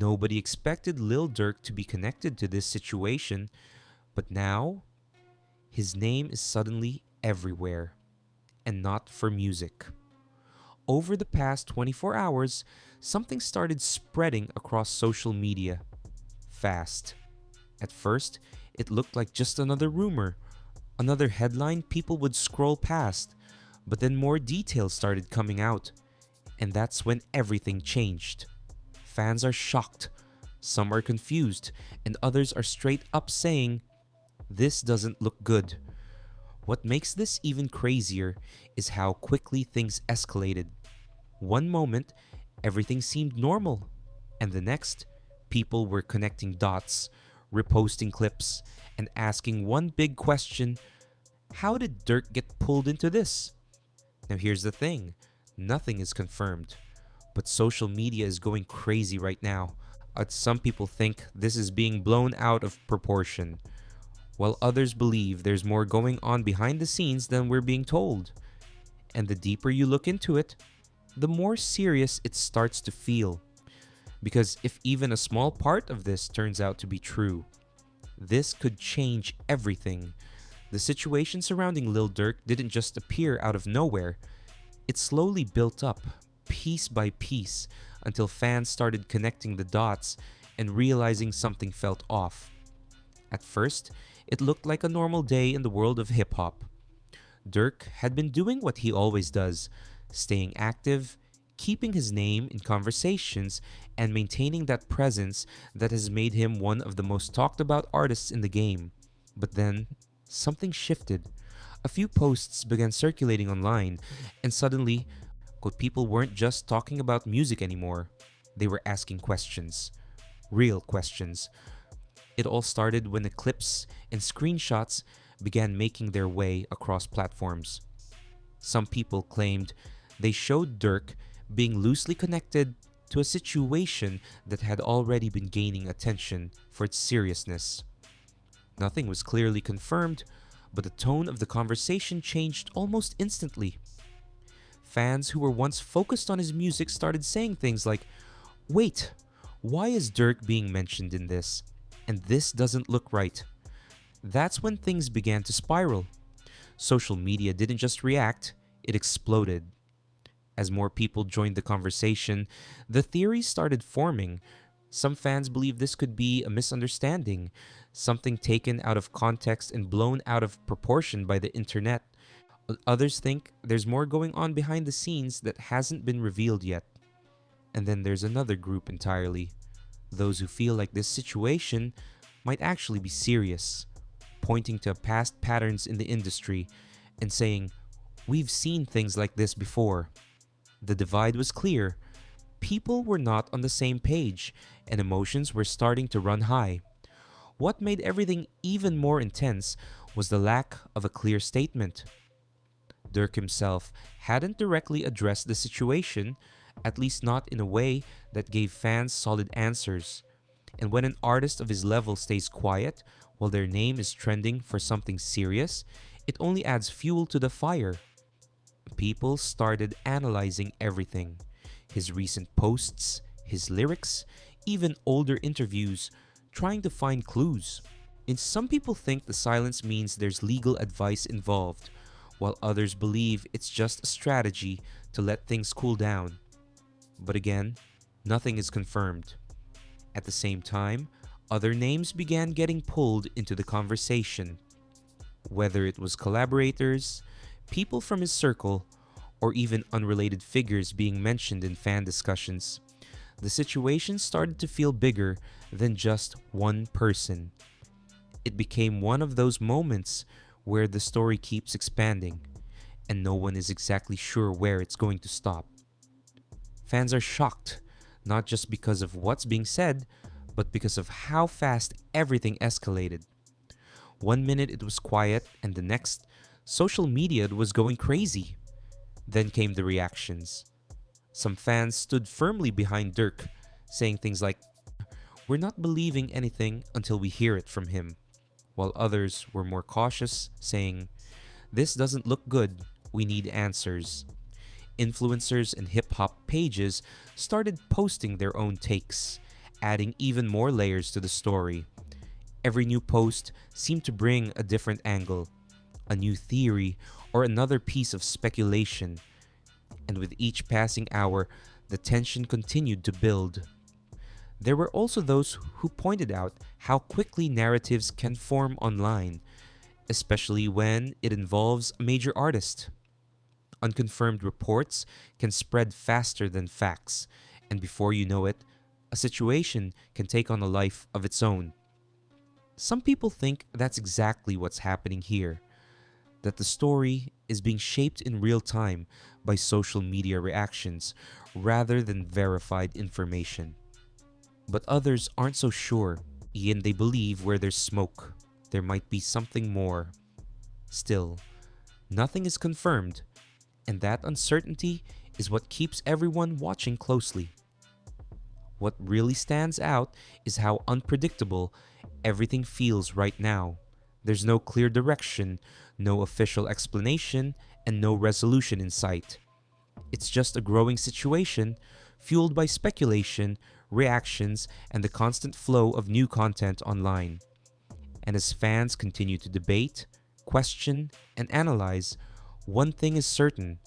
Nobody expected Lil Durk to be connected to this situation, but now his name is suddenly everywhere, and not for music. Over the past 24 hours, something started spreading across social media fast. At first, it looked like just another rumor, another headline people would scroll past, but then more details started coming out, and that's when everything changed. Fans are shocked, some are confused, and others are straight up saying, "This doesn't look good." What makes this even crazier is how quickly things escalated. One moment, everything seemed normal, and the next, people were connecting dots, reposting clips, and asking one big question: how did Dirk get pulled into this? Now, here's the thing, nothing is confirmed, but social media is going crazy right now. Some people think this is being blown out of proportion, while others believe there's more going on behind the scenes than we're being told. And the deeper you look into it, the more serious it starts to feel. Because if even a small part of this turns out to be true, this could change everything. The situation surrounding Lil Durk didn't just appear out of nowhere. It slowly built up, piece by piece, until fans started connecting the dots and realizing something felt off. At first, it looked like a normal day in the world of hip hop. Dirk had been doing what he always does, staying active, keeping his name in conversations, and maintaining that presence that has made him one of the most talked about artists in the game. But then, something shifted. A few posts began circulating online, and suddenly, people weren't just talking about music anymore. They were asking questions. Real questions. It all started when the clips and screenshots began making their way across platforms. Some people claimed they showed Dirk being loosely connected to a situation that had already been gaining attention for its seriousness. Nothing was clearly confirmed, but the tone of the conversation changed almost instantly. Fans who were once focused on his music started saying things like, "Wait, why is Dirk being mentioned in this? And this doesn't look right." That's when things began to spiral. Social media didn't just react, it exploded. As more people joined the conversation, the theories started forming. Some fans believe this could be a misunderstanding, something taken out of context and blown out of proportion by the internet. Others think there's more going on behind the scenes that hasn't been revealed yet. And then there's another group entirely, those who feel like this situation might actually be serious, pointing to past patterns in the industry and saying, "We've seen things like this before." The divide was clear. People were not on the same page, and emotions were starting to run high. What made everything even more intense was the lack of a clear statement. Dirk himself hadn't directly addressed the situation, at least not in a way that gave fans solid answers. And when an artist of his level stays quiet while their name is trending for something serious, it only adds fuel to the fire. People started analyzing everything: his recent posts, his lyrics, even older interviews, trying to find clues. And some people think the silence means there's legal advice involved, while others believe it's just a strategy to let things cool down. But again, nothing is confirmed. At the same time, other names began getting pulled into the conversation. Whether it was collaborators, people from his circle, or even unrelated figures being mentioned in fan discussions, the situation started to feel bigger than just one person. It became one of those moments where the story keeps expanding, and no one is exactly sure where it's going to stop. Fans are shocked, not just because of what's being said, but because of how fast everything escalated. One minute it was quiet, and the next, social media was going crazy. Then came the reactions. Some fans stood firmly behind Dirk, saying things like, "We're not believing anything until we hear it from him," while others were more cautious, saying, "This doesn't look good, we need answers." Influencers and hip hop pages started posting their own takes, adding even more layers to the story. Every new post seemed to bring a different angle, a new theory, or another piece of speculation, and with each passing hour, the tension continued to build. There were also those who pointed out how quickly narratives can form online, especially when it involves a major artist. Unconfirmed reports can spread faster than facts, and before you know it, a situation can take on a life of its own. Some people think that's exactly what's happening here, that the story is being shaped in real time by social media reactions rather than verified information. But others aren't so sure. Ian, they believe where there's smoke, there might be something more. Still, nothing is confirmed, and that uncertainty is what keeps everyone watching closely. What really stands out is how unpredictable everything feels right now. There's no clear direction, no official explanation, and no resolution in sight. It's just a growing situation, fueled by speculation, reactions, and the constant flow of new content online. And as fans continue to debate, question, and analyze, one thing is certain: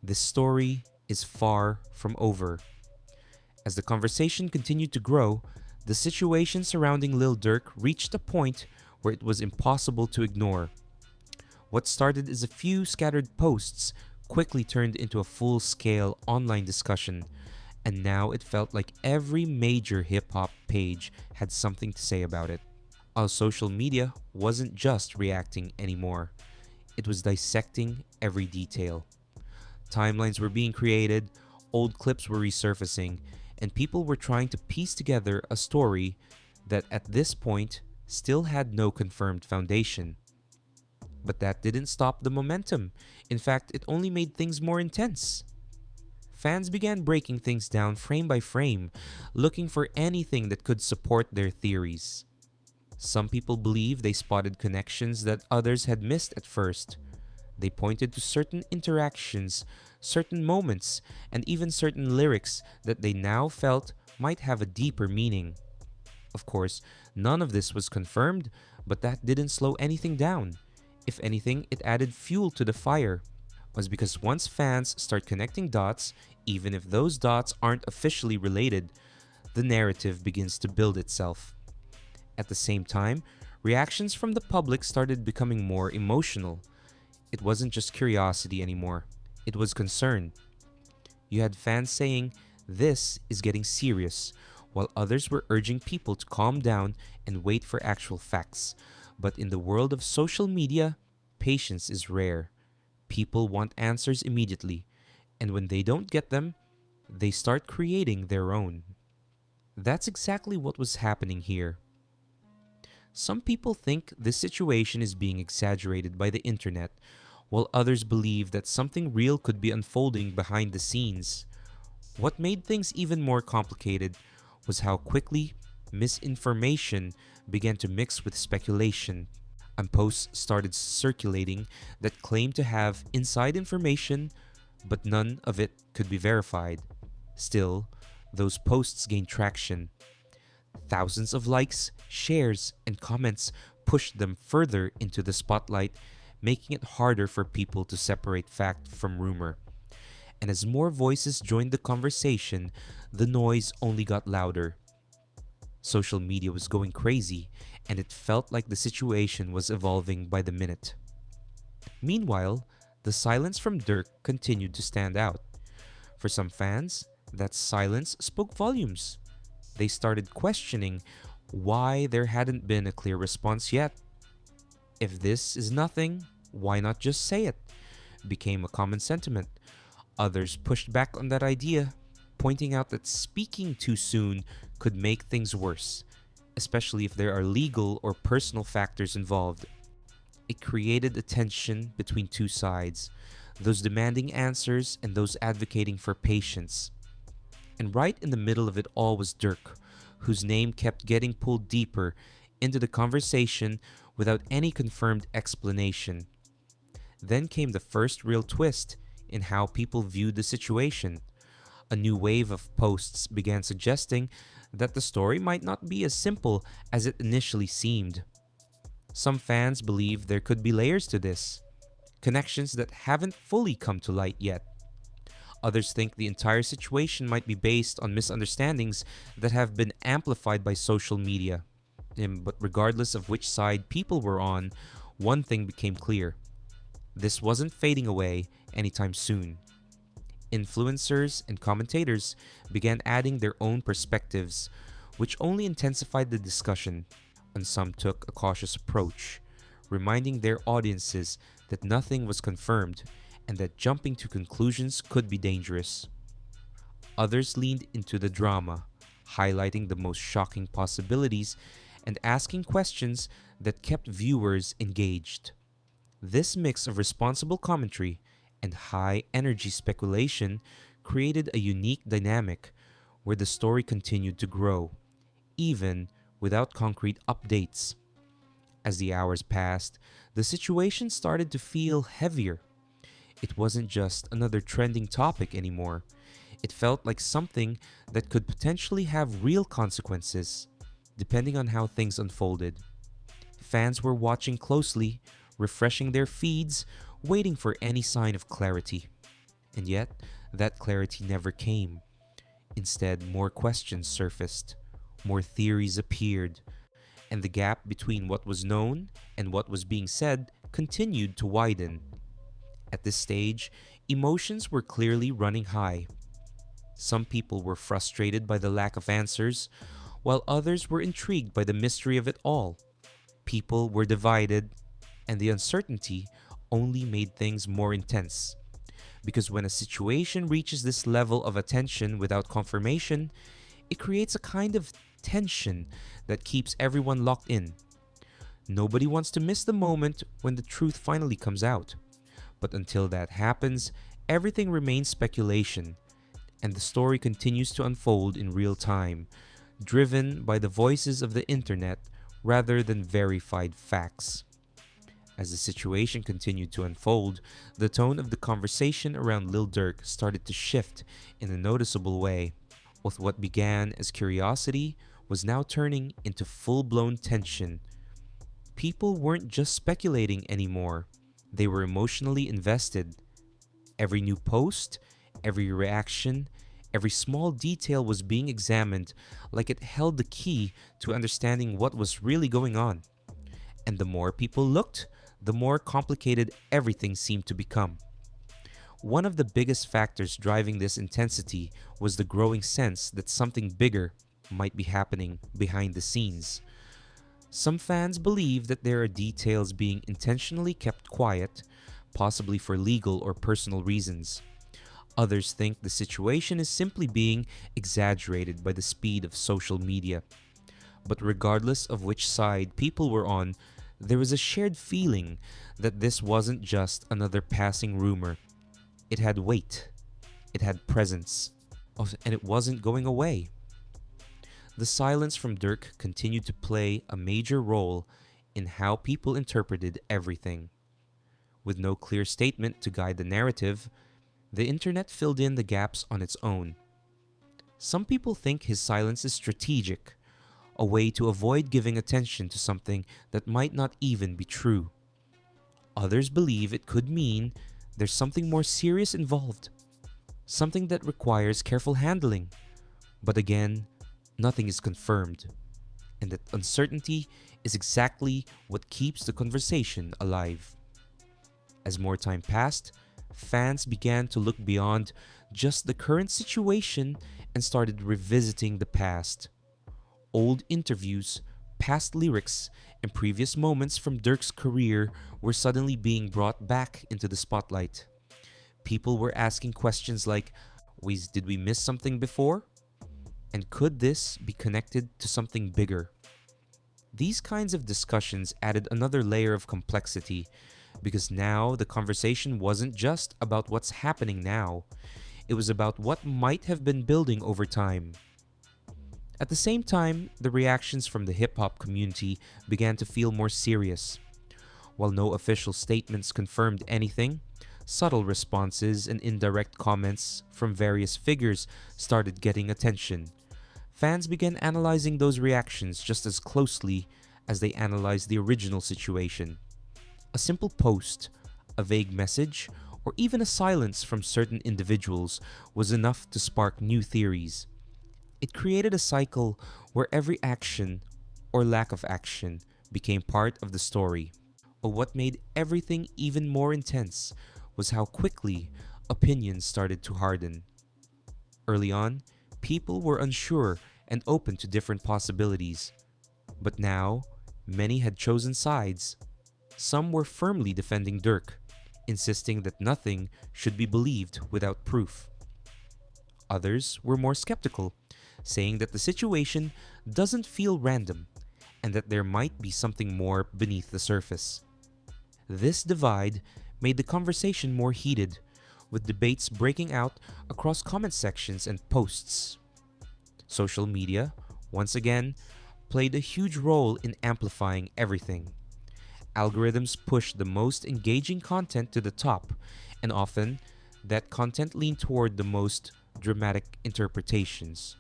this story is far from over. As the conversation continued to grow, the situation surrounding Lil Durk reached a point where it was impossible to ignore. What started as a few scattered posts quickly turned into a full scale online discussion, and now it felt like every major hip hop page had something to say about it. Our social media wasn't just reacting anymore, it was dissecting every detail. Timelines were being created, old clips were resurfacing, and people were trying to piece together a story that at this point still had no confirmed foundation. But that didn't stop the momentum. In fact, it only made things more intense. Fans began breaking things down frame by frame, looking for anything that could support their theories. Some people believe they spotted connections that others had missed at first. They pointed to certain interactions, certain moments, and even certain lyrics that they now felt might have a deeper meaning. Of course, none of this was confirmed, but that didn't slow anything down. If anything, it added fuel to the fire. Was because once fans start connecting dots, even if those dots aren't officially related, the narrative begins to build itself. At the same time, reactions from the public started becoming more emotional. It wasn't just curiosity anymore, it was concern. You had fans saying, "This is getting serious," while others were urging people to calm down and wait for actual facts. But in the world of social media, patience is rare. People want answers immediately, and when they don't get them, they start creating their own. That's exactly what was happening here. Some people think this situation is being exaggerated by the internet, while others believe that something real could be unfolding behind the scenes. What made things even more complicated was how quickly misinformation began to mix with speculation, and posts started circulating that claimed to have inside information, but none of it could be verified. Still, those posts gained traction. Thousands of likes, shares, and comments pushed them further into the spotlight, making it harder for people to separate fact from rumor. And as more voices joined the conversation, the noise only got louder. Social media was going crazy, and it felt like the situation was evolving by the minute. Meanwhile, the silence from Dirk continued to stand out. For some fans, that silence spoke volumes. They started questioning why there hadn't been a clear response yet. "If this is nothing, why not just say it?" became a common sentiment. Others pushed back on that idea, pointing out that speaking too soon could make things worse, especially if there are legal or personal factors involved. It created a tension between two sides, those demanding answers and those advocating for patience. And right in the middle of it all was Dirk, whose name kept getting pulled deeper into the conversation without any confirmed explanation. Then came the first real twist in how people viewed the situation. A new wave of posts began suggesting that the story might not be as simple as it initially seemed. Some fans believe there could be layers to this, connections that haven't fully come to light yet. Others think the entire situation might be based on misunderstandings that have been amplified by social media. But regardless of which side people were on, one thing became clear: this wasn't fading away anytime soon. Influencers and commentators began adding their own perspectives, which only intensified the discussion, and some took a cautious approach, reminding their audiences that nothing was confirmed and that jumping to conclusions could be dangerous. Others leaned into the drama, highlighting the most shocking possibilities and asking questions that kept viewers engaged. This mix of responsible commentary and high energy speculation created a unique dynamic where the story continued to grow, even without concrete updates. As the hours passed, the situation started to feel heavier. It wasn't just another trending topic anymore. It felt like something that could potentially have real consequences, depending on how things unfolded. Fans were watching closely, refreshing their feeds, waiting for any sign of clarity. And yet, that clarity never came. Instead, more questions surfaced, more theories appeared, and the gap between what was known and what was being said continued to widen. At this stage, emotions were clearly running high. Some people were frustrated by the lack of answers, while others were intrigued by the mystery of it all. People were divided, and the uncertainty only made things more intense. Because when a situation reaches this level of attention without confirmation, it creates a kind of tension that keeps everyone locked in. Nobody wants to miss the moment when the truth finally comes out. But until that happens, everything remains speculation, and the story continues to unfold in real time, driven by the voices of the internet rather than verified facts. As the situation continued to unfold, the tone of the conversation around Lil Durk started to shift in a noticeable way. With what began as curiosity was now turning into full-blown tension. People weren't just speculating anymore, they were emotionally invested. Every new post, every reaction, every small detail was being examined like it held the key to understanding what was really going on. And the more people looked, the more complicated everything seemed to become. One of the biggest factors driving this intensity was the growing sense that something bigger might be happening behind the scenes. Some fans believe that there are details being intentionally kept quiet, possibly for legal or personal reasons. Others think the situation is simply being exaggerated by the speed of social media. But regardless of which side people were on, there was a shared feeling that this wasn't just another passing rumor. It had weight, it had presence, and it wasn't going away. The silence from Dirk continued to play a major role in how people interpreted everything. With no clear statement to guide the narrative, the internet filled in the gaps on its own. Some people think his silence is strategic, a way to avoid giving attention to something that might not even be true. Others believe it could mean there's something more serious involved, something that requires careful handling. But again, nothing is confirmed, and that uncertainty is exactly what keeps the conversation alive. As more time passed, fans began to look beyond just the current situation and started revisiting the past. Old interviews, past lyrics, and previous moments from Dirk's career were suddenly being brought back into the spotlight. People were asking questions like, did we miss something before? And could this be connected to something bigger? These kinds of discussions added another layer of complexity because now the conversation wasn't just about what's happening now, it was about what might have been building over time. At the same time, the reactions from the hip hop community began to feel more serious. While no official statements confirmed anything, subtle responses and indirect comments from various figures started getting attention. Fans began analyzing those reactions just as closely as they analyzed the original situation. A simple post, a vague message, or even a silence from certain individuals was enough to spark new theories. It created a cycle where every action or lack of action became part of the story. But what made everything even more intense was how quickly opinions started to harden. Early on, people were unsure and open to different possibilities. But now, many had chosen sides. Some were firmly defending Dirk, insisting that nothing should be believed without proof. Others were more skeptical, saying that the situation doesn't feel random and that there might be something more beneath the surface. This divide made the conversation more heated, with debates breaking out across comment sections and posts. Social media, once again, played a huge role in amplifying everything. Algorithms push the most engaging content to the top, and often that content leaned toward the most dramatic interpretations.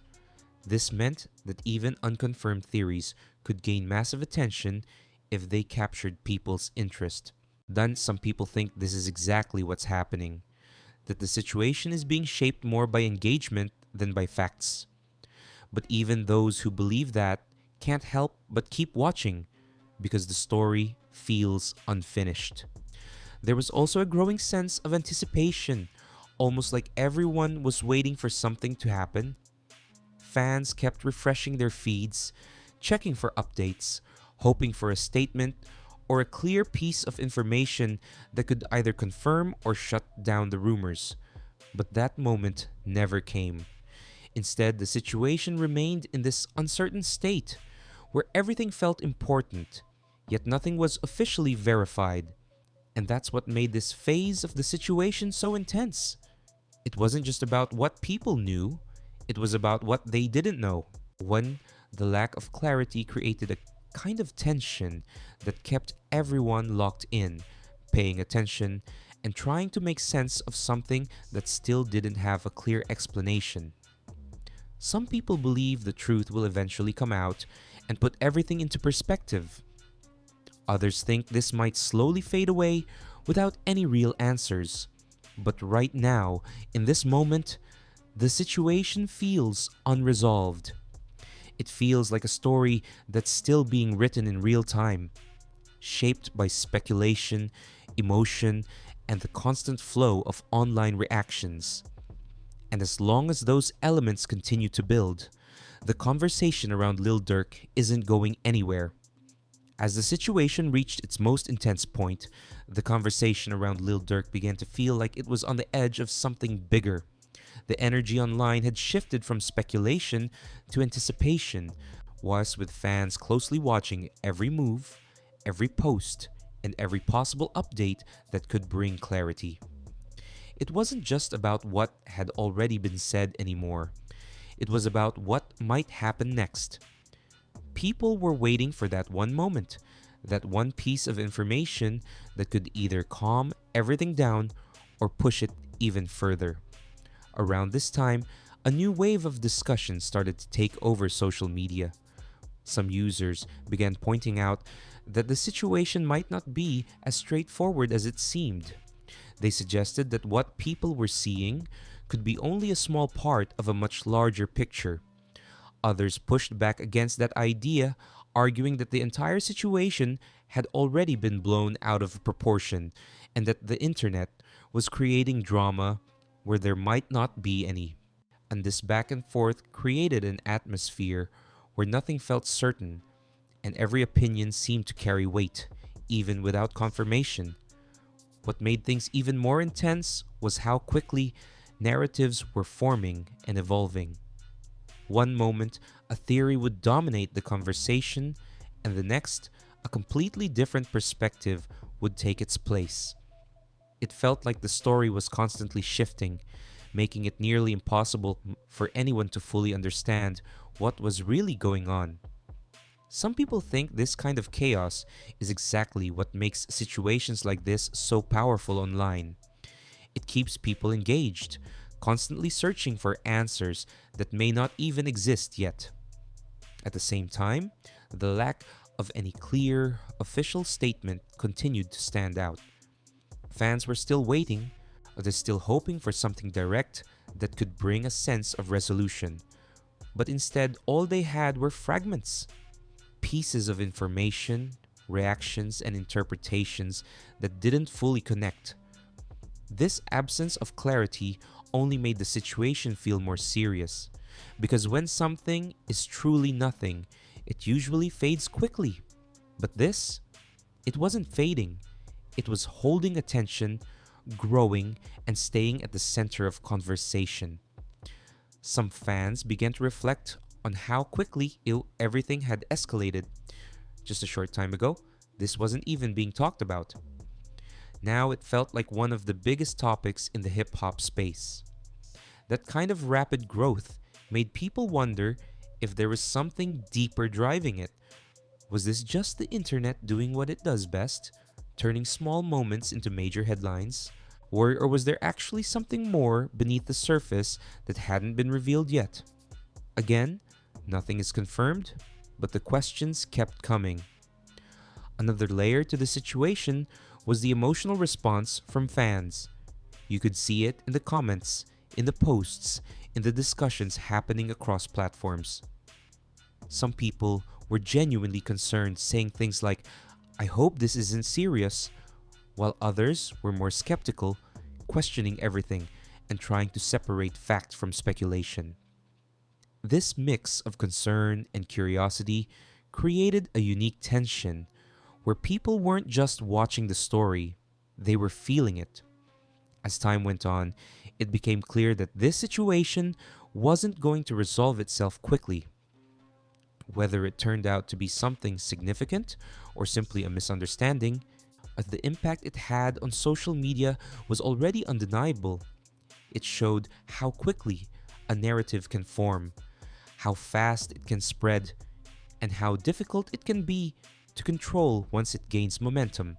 This meant that even unconfirmed theories could gain massive attention if they captured people's interest. Then some people think this is exactly what's happening, that the situation is being shaped more by engagement than by facts. But even those who believe that can't help but keep watching because the story feels unfinished. There was also a growing sense of anticipation, almost like everyone was waiting for something to happen. Fans kept refreshing their feeds, checking for updates, hoping for a statement or a clear piece of information that could either confirm or shut down the rumors. But that moment never came. Instead, the situation remained in this uncertain state where everything felt important, yet nothing was officially verified. And that's what made this phase of the situation so intense. It wasn't just about what people knew, it was about what they didn't know. When the lack of clarity created a kind of tension that kept everyone locked in, paying attention, and trying to make sense of something that still didn't have a clear explanation. Some people believe the truth will eventually come out and put everything into perspective. Others think this might slowly fade away without any real answers. But right now, in this moment, the situation feels unresolved. It feels like a story that's still being written in real time, shaped by speculation, emotion, and the constant flow of online reactions. And as long as those elements continue to build, the conversation around Lil Durk isn't going anywhere. As the situation reached its most intense point, the conversation around Lil Durk began to feel like it was on the edge of something bigger. The energy online had shifted from speculation to anticipation, whilst with fans closely watching every move, every post, and every possible update that could bring clarity. It wasn't just about what had already been said anymore. It was about what might happen next. People were waiting for that one moment, that one piece of information that could either calm everything down or push it even further. Around this time, a new wave of discussion started to take over social media. Some users began pointing out that the situation might not be as straightforward as it seemed. They suggested that what people were seeing could be only a small part of a much larger picture. Others pushed back against that idea, arguing that the entire situation had already been blown out of proportion and that the internet was creating drama where there might not be any. And this back and forth created an atmosphere where nothing felt certain and every opinion seemed to carry weight, even without confirmation. What made things even more intense was how quickly narratives were forming and evolving. One moment, a theory would dominate the conversation, and the next, a completely different perspective would take its place. It felt like the story was constantly shifting, making it nearly impossible for anyone to fully understand what was really going on. Some people think this kind of chaos is exactly what makes situations like this so powerful online. It keeps people engaged, constantly searching for answers that may not even exist yet. At the same time, the lack of any clear, official statement continued to stand out. Fans were still waiting, others still hoping for something direct that could bring a sense of resolution. But instead, all they had were fragments, pieces of information, reactions, and interpretations that didn't fully connect. This absence of clarity only made the situation feel more serious, because when something is truly nothing, it usually fades quickly. But this, it wasn't fading, it was holding attention, growing, and staying at the center of conversation. Some fans began to reflect on how quickly everything had escalated. Just a short time ago, this wasn't even being talked about. Now it felt like one of the biggest topics in the hip hop space. That kind of rapid growth made people wonder if there was something deeper driving it. Was this just the internet doing what it does best, turning small moments into major headlines? Or was there actually something more beneath the surface that hadn't been revealed yet? Again, nothing is confirmed, but the questions kept coming. Another layer to the situation was the emotional response from fans. You could see it in the comments, in the posts, in the discussions happening across platforms. Some people were genuinely concerned, saying things like, "I hope this isn't serious," while others were more skeptical, questioning everything and trying to separate fact from speculation. This mix of concern and curiosity created a unique tension where people weren't just watching the story, they were feeling it. As time went on, it became clear that this situation wasn't going to resolve itself quickly. Whether it turned out to be something significant or simply a misunderstanding, the impact it had on social media was already undeniable. It showed how quickly a narrative can form, how fast it can spread, and how difficult it can be to control once it gains momentum.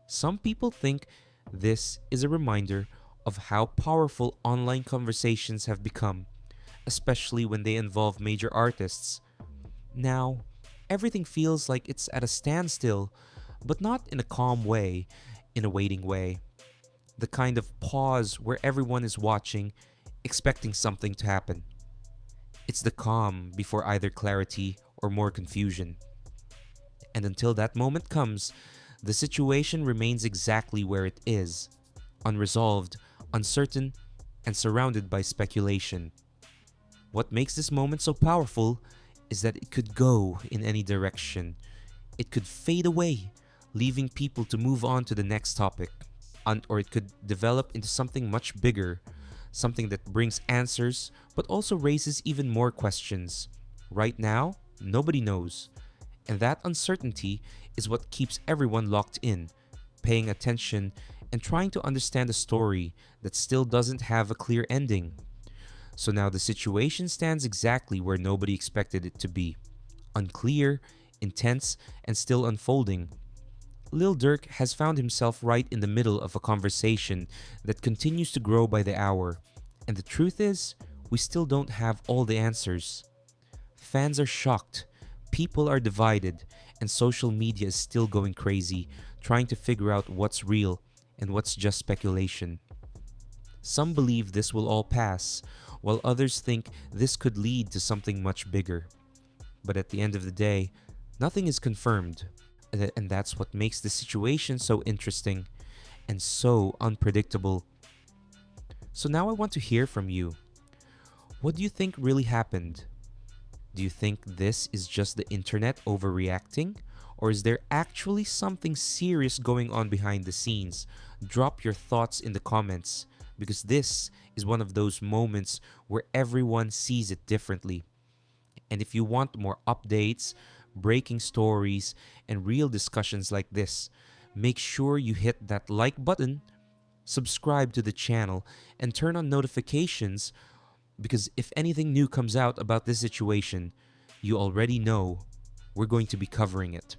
Some people think this is a reminder of how powerful online conversations have become, especially when they involve major artists. Now, everything feels like it's at a standstill, but not in a calm way, in a waiting way. The kind of pause where everyone is watching, expecting something to happen. It's the calm before either clarity or more confusion. And until that moment comes, the situation remains exactly where it is, unresolved, uncertain, and surrounded by speculation. What makes this moment so powerful is that it could go in any direction. It could fade away, leaving people to move on to the next topic. Or it could develop into something much bigger, something that brings answers but also raises even more questions. Right now, nobody knows. And that uncertainty is what keeps everyone locked in, paying attention and trying to understand a story that still doesn't have a clear ending. So now the situation stands exactly where nobody expected it to be: unclear, intense, and still unfolding. Lil Durk has found himself right in the middle of a conversation that continues to grow by the hour. And the truth is, we still don't have all the answers. Fans are shocked, people are divided, and social media is still going crazy, trying to figure out what's real and what's just speculation. Some believe this will all pass, while others think this could lead to something much bigger. But at the end of the day, nothing is confirmed, and that's what makes the situation so interesting and so unpredictable. So now I want to hear from you. What do you think really happened? Do you think this is just the internet overreacting? Or is there actually something serious going on behind the scenes? Drop your thoughts in the comments, because this is one of those moments where everyone sees it differently. And if you want more updates, breaking stories, and real discussions like this, make sure you hit that like button, subscribe to the channel, and turn on notifications, because if anything new comes out about this situation, you already know we're going to be covering it.